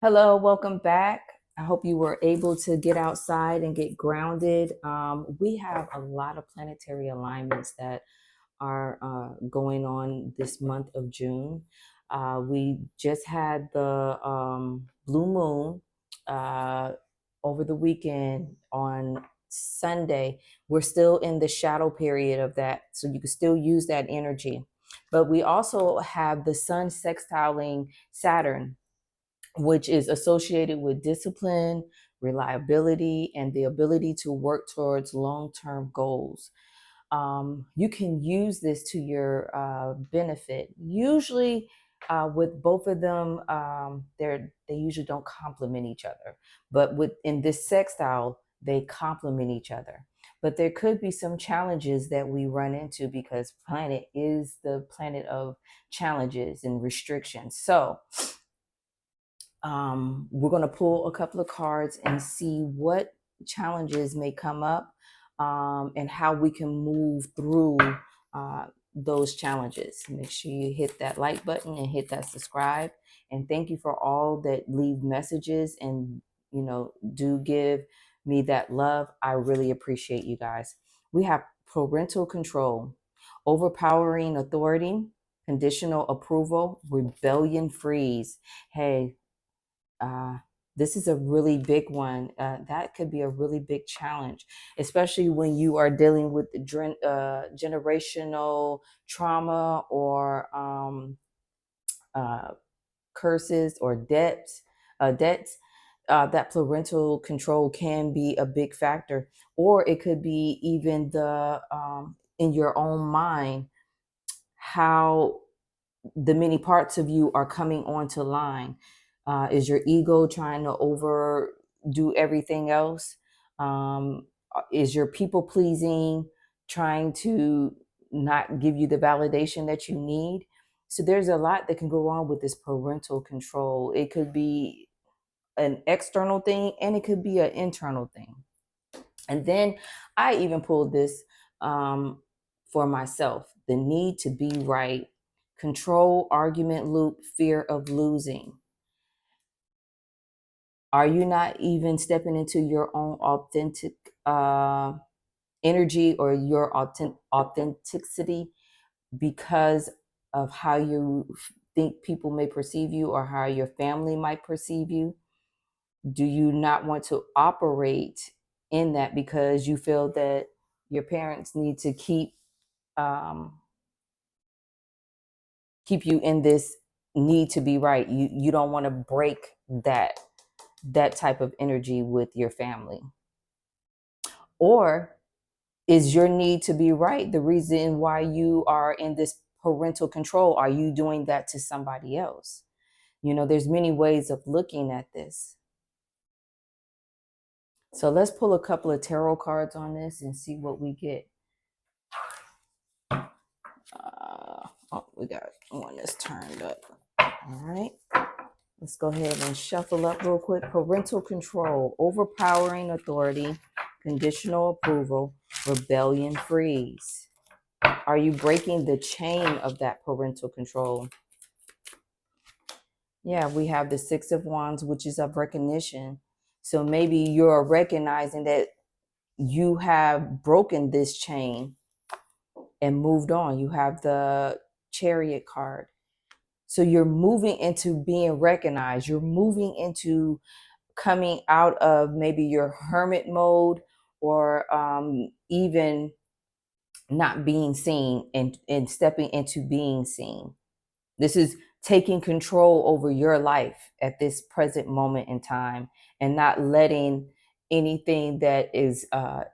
Hello, welcome back. I hope you were able to get outside and get grounded. We have a lot of planetary alignments that are going on this month of June. We just had the blue moon over the weekend on Sunday. We're still in the shadow period of that, so you can still use that energy. But we also have the sun sextiling Saturn, which is associated with discipline, reliability, and the ability to work towards long term goals. You can use this to your benefit. Usually, with both of them, they usually don't complement each other. But in this sextile, they complement each other. But there could be some challenges that we run into because planet is the planet of challenges and restrictions. So we're going to pull a couple of cards and see what challenges may come up, and how we can move through uh, those challenges. Make sure you hit that like button and hit that subscribe. And thank you for all that leave messages and do give me that love. I really appreciate you guys. We have parental control, overpowering authority, conditional approval, rebellion freeze. Hey, uh, this is a really big one. That could be a really big challenge, especially when you are dealing with generational trauma or uh, curses or debts. That parental control can be a big factor, or it could be even the in your own mind how the many parts of you are coming onto line. Is your ego trying to overdo everything else? Is your people pleasing trying to not give you the validation that you need? So there's a lot that can go on with this parental control. It could be an external thing and it could be an internal thing. And then I even pulled this for myself: the need to be right, control, argument loop, fear of losing. Are you not even stepping into your own authentic energy or your authenticity because of how you think people may perceive you or how your family might perceive you? Do you not want to operate in that because you feel that your parents need to um, keep you in this need to be right? You don't want to break that type of energy with your family. Or is your need to be right the reason why you are in this parental control? Are you doing that to somebody else? There's many ways of looking at this. So let's pull a couple of tarot cards on this and see what we get. We got one that's turned up. All right. Let's go ahead and shuffle up real quick. Parental control, overpowering authority, conditional approval, rebellion freeze. Are you breaking the chain of that parental control? Yeah, we have the Six of Wands, which is of recognition. So maybe you're recognizing that you have broken this chain and moved on. You have the Chariot card. So you're moving into being recognized. You're moving into coming out of maybe your hermit mode, or even not being seen and stepping into being seen. This is taking control over your life at this present moment in time and not letting anything that is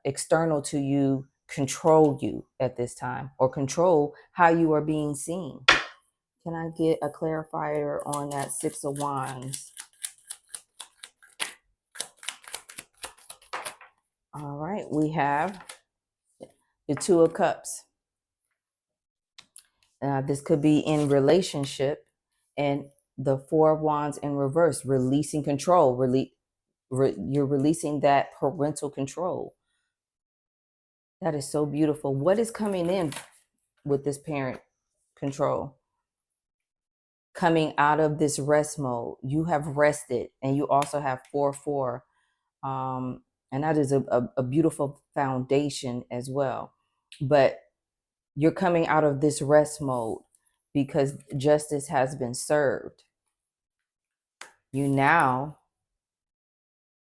external to you control you at this time or control how you are being seen. Can I get a clarifier on that Six of Wands? All right, we have the Two of Cups. This could be in relationship, and the Four of Wands in reverse, releasing control. You're releasing that parental control. That is so beautiful. What is coming in with this parent control? coming out of this rest mode. You have rested, and you also have 4-4. And that is a beautiful foundation as well. But you're coming out of this rest mode because justice has been served. You now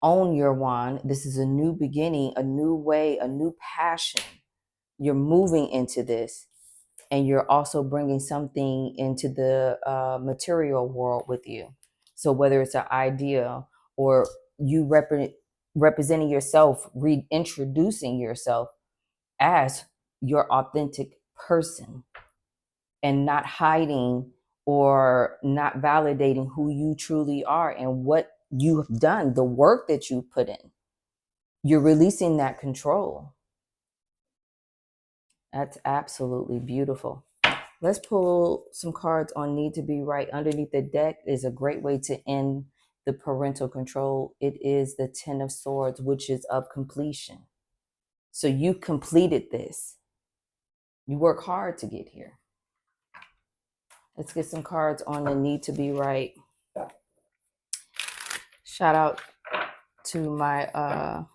own your wand. This is a new beginning, a new way, a new passion. You're moving into this, and you're also bringing something into the material world with you. So whether it's an idea or you representing yourself, reintroducing yourself as your authentic person, and not hiding or not validating who you truly are and what you have done, the work that you put in. You're releasing that control. That's absolutely beautiful. Let's pull some cards on need to be right. Underneath the deck is a great way to end the parental control. It is the 10 of Swords, which is of completion. So you completed this. You work hard to get here. Let's get some cards on the need to be right. Shout out to my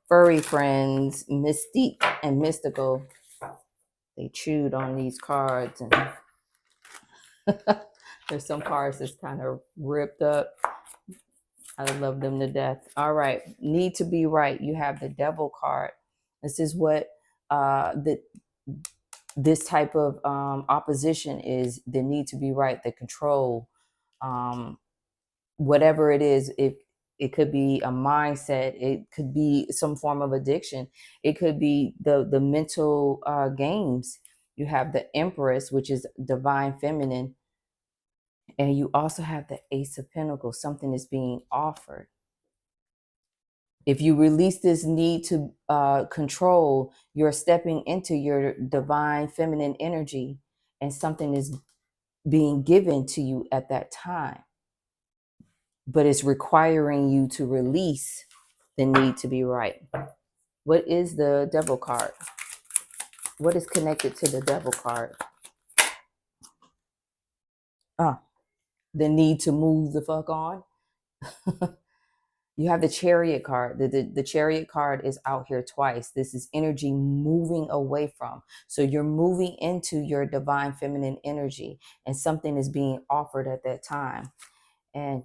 furry friends, Mystique and Mystical. They chewed on these cards, and there's some cards that's kind of ripped up. I love them to death. All right, need to be right. You have the Devil card. This is what this type of opposition is: the need to be right, the control, whatever it is. If it could be a mindset, it could be some form of addiction, it could be the mental games. You have the Empress, which is divine feminine, and you also have the Ace of Pentacles. Something is being offered. If you release this need to control, you're stepping into your divine feminine energy, and something is being given to you at that time. But it's requiring you to release the need to be right. What is the Devil card? What is connected to the Devil card? The need to move the fuck on. You have the Chariot card. The Chariot card is out here twice. This is energy moving away from. So you're moving into your divine feminine energy, and something is being offered at that time. And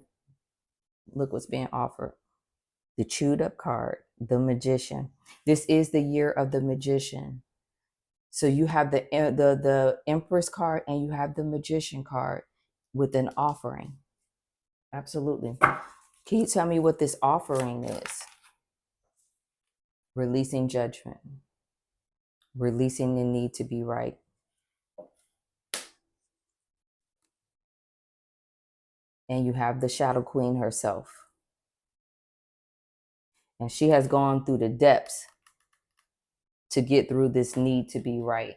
look what's being offered. The chewed up card, the Magician. This is the year of the Magician. So you have the Empress card, and you have the Magician card with an offering. Absolutely. Can you tell me what this offering is? Releasing judgment, releasing the need to be right. And you have the Shadow Queen herself. And she has gone through the depths to get through this need to be right,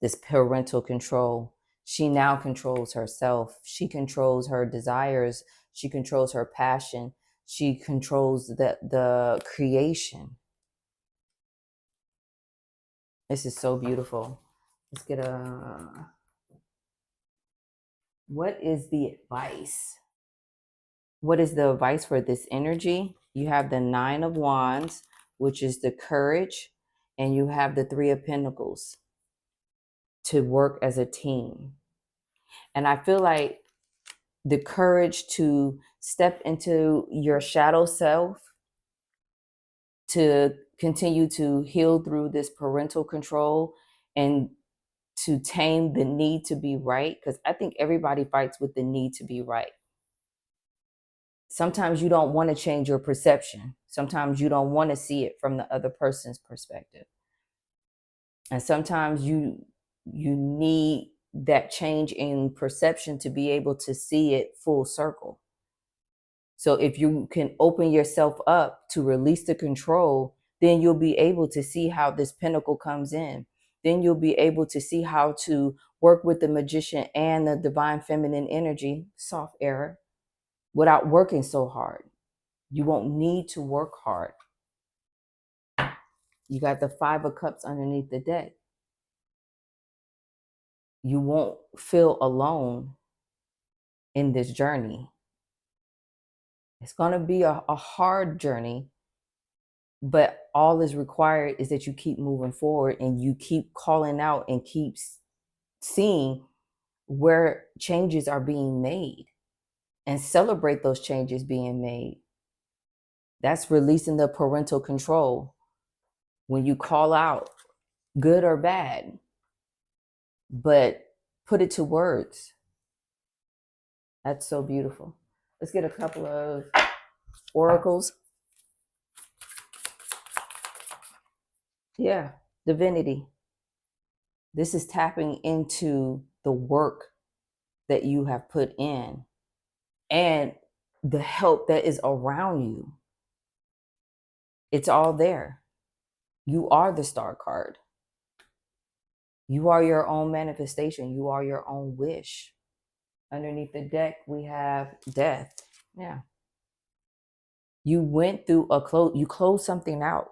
this parental control. She now controls herself. She controls her desires. She controls her passion. She controls the creation. This is so beautiful. Let's get what is the advice? What is the advice for this energy? You have the Nine of Wands, which is the courage, and you have the Three of Pentacles, to work as a team. And I feel like the courage to step into your shadow self, to continue to heal through this parental control, and to tame the need to be right, because I think everybody fights with the need to be right. Sometimes you don't want to change your perception. Sometimes you don't want to see it from the other person's perspective. And sometimes you need that change in perception to be able to see it full circle. So if you can open yourself up to release the control, then you'll be able to see how this pentacle comes in. Then you'll be able to see how to work with the Magician and the divine feminine energy, soft air, without working so hard. You won't need to work hard. You got the Five of Cups underneath the deck. you won't feel alone in this journey. It's going to be a hard journey, but all is required is that you keep moving forward and you keep calling out and keep seeing where changes are being made and celebrate those changes being made. That's releasing the parental control. When you call out, good or bad, but put it to words. That's so beautiful. Let's get a couple of oracles. Yeah, divinity. This is tapping into the work that you have put in and the help that is around you. It's all there. You are the star card. You are your own manifestation. You are your own wish. Underneath the deck, we have death. Yeah. You went through you closed something out.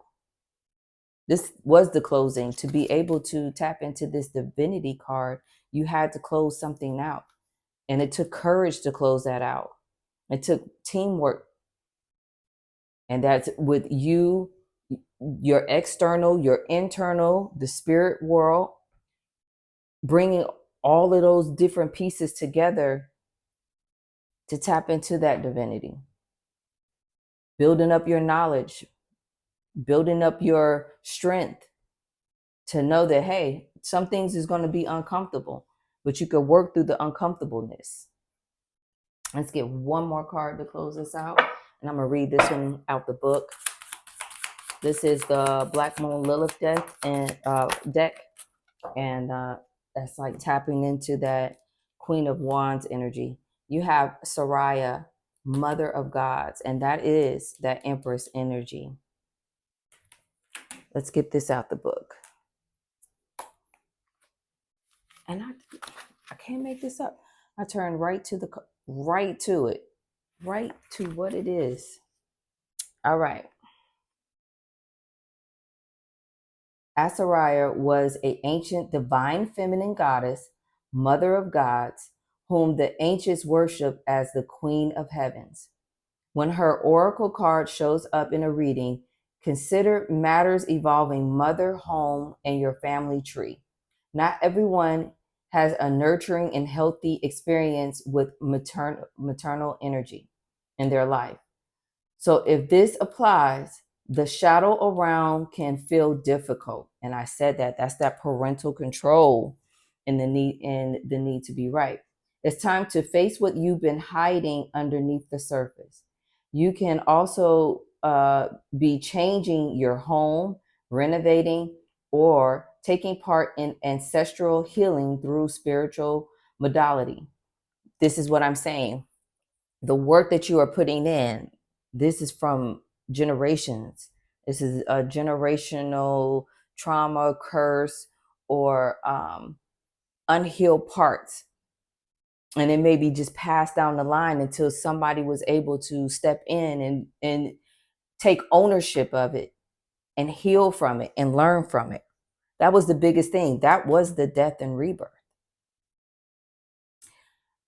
This was the closing. To be able to tap into this divinity card, you had to close something out. And it took courage to close that out. It took teamwork. And that's with you, your external, your internal, the spirit world, bringing all of those different pieces together to tap into that divinity. Building up your knowledge, building up your strength to know that, hey, some things is going to be uncomfortable, but you could work through the uncomfortableness. Let's get one more card to close this out. And I'm going to read this one out the book. This is the Black Moon Lilith deck. And that's like tapping into that Queen of Wands energy. You have Soraya, Mother of Gods, and that is that Empress energy. Let's get this out the book. And I can't make this up. I turn right to it, right to what it is. All right. Asariah was an ancient divine feminine goddess, mother of gods, whom the ancients worshiped as the queen of heavens. When her oracle card shows up in a reading, consider matters involving mother, home, and your family tree. Not everyone has a nurturing and healthy experience with maternal energy in their life. So if this applies, the shadow around can feel difficult. And I said that's that parental control and the need to be right. It's time to face what you've been hiding underneath the surface. You can also be changing your home, renovating, or taking part in ancestral healing through spiritual modality. This is what I'm saying. The work that you are putting in, this is from generations. This is a generational trauma, curse, or unhealed parts. And it may be just passed down the line until somebody was able to step in and take ownership of it and heal from it and learn from it. That was the biggest thing. That was the death and rebirth.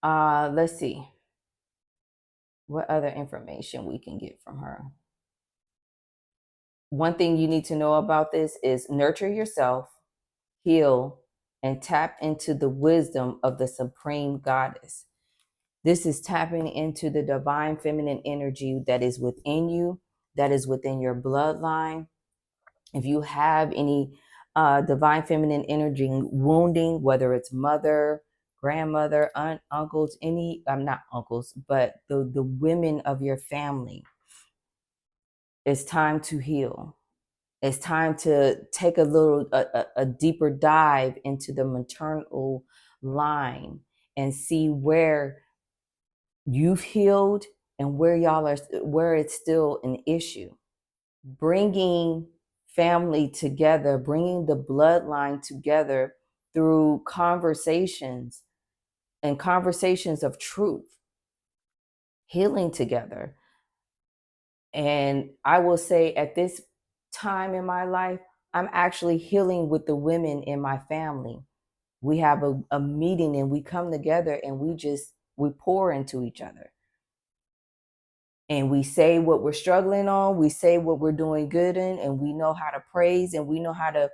Let's see what other information we can get from her. One thing you need to know about this is nurture yourself, heal, and tap into the wisdom of the supreme goddess. This is tapping into the divine feminine energy that is within you, that is within your bloodline. If you have any divine feminine energy wounding, whether it's mother, grandmother, aunt, uncles, not uncles, but the women of your family, it's time to heal. It's time to take a deeper dive into the maternal line and see where you've healed and where it's still an issue. Bringing family together, bringing the bloodline together through conversations and conversations of truth, healing together. And I will say at this time in my life, I'm actually healing with the women in my family We have a meeting and we come together and we pour into each other. And we say what we're struggling on, we say what we're doing good in, and we know how to praise and we know how to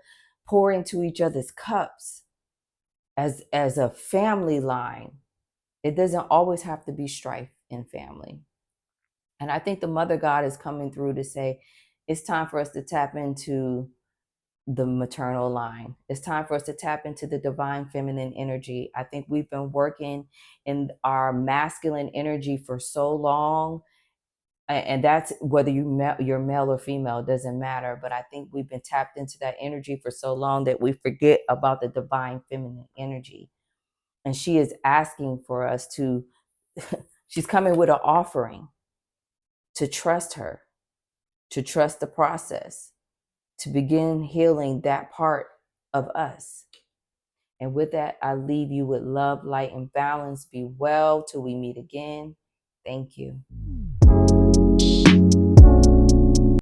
pour into each other's cups as a family line. It doesn't always have to be strife in family. And I think the Mother God is coming through to say it's time for us to tap into the maternal line. It's time for us to tap into the divine feminine energy. I think we've been working in our masculine energy for so long, and that's whether you're male or female, doesn't matter. But I think we've been tapped into that energy for so long that we forget about the divine feminine energy. And she is asking for us to, she's coming with an offering to trust her, to trust the process, to begin healing that part of us. And with that, I leave you with love, light, and balance. Be well till we meet again. Thank you.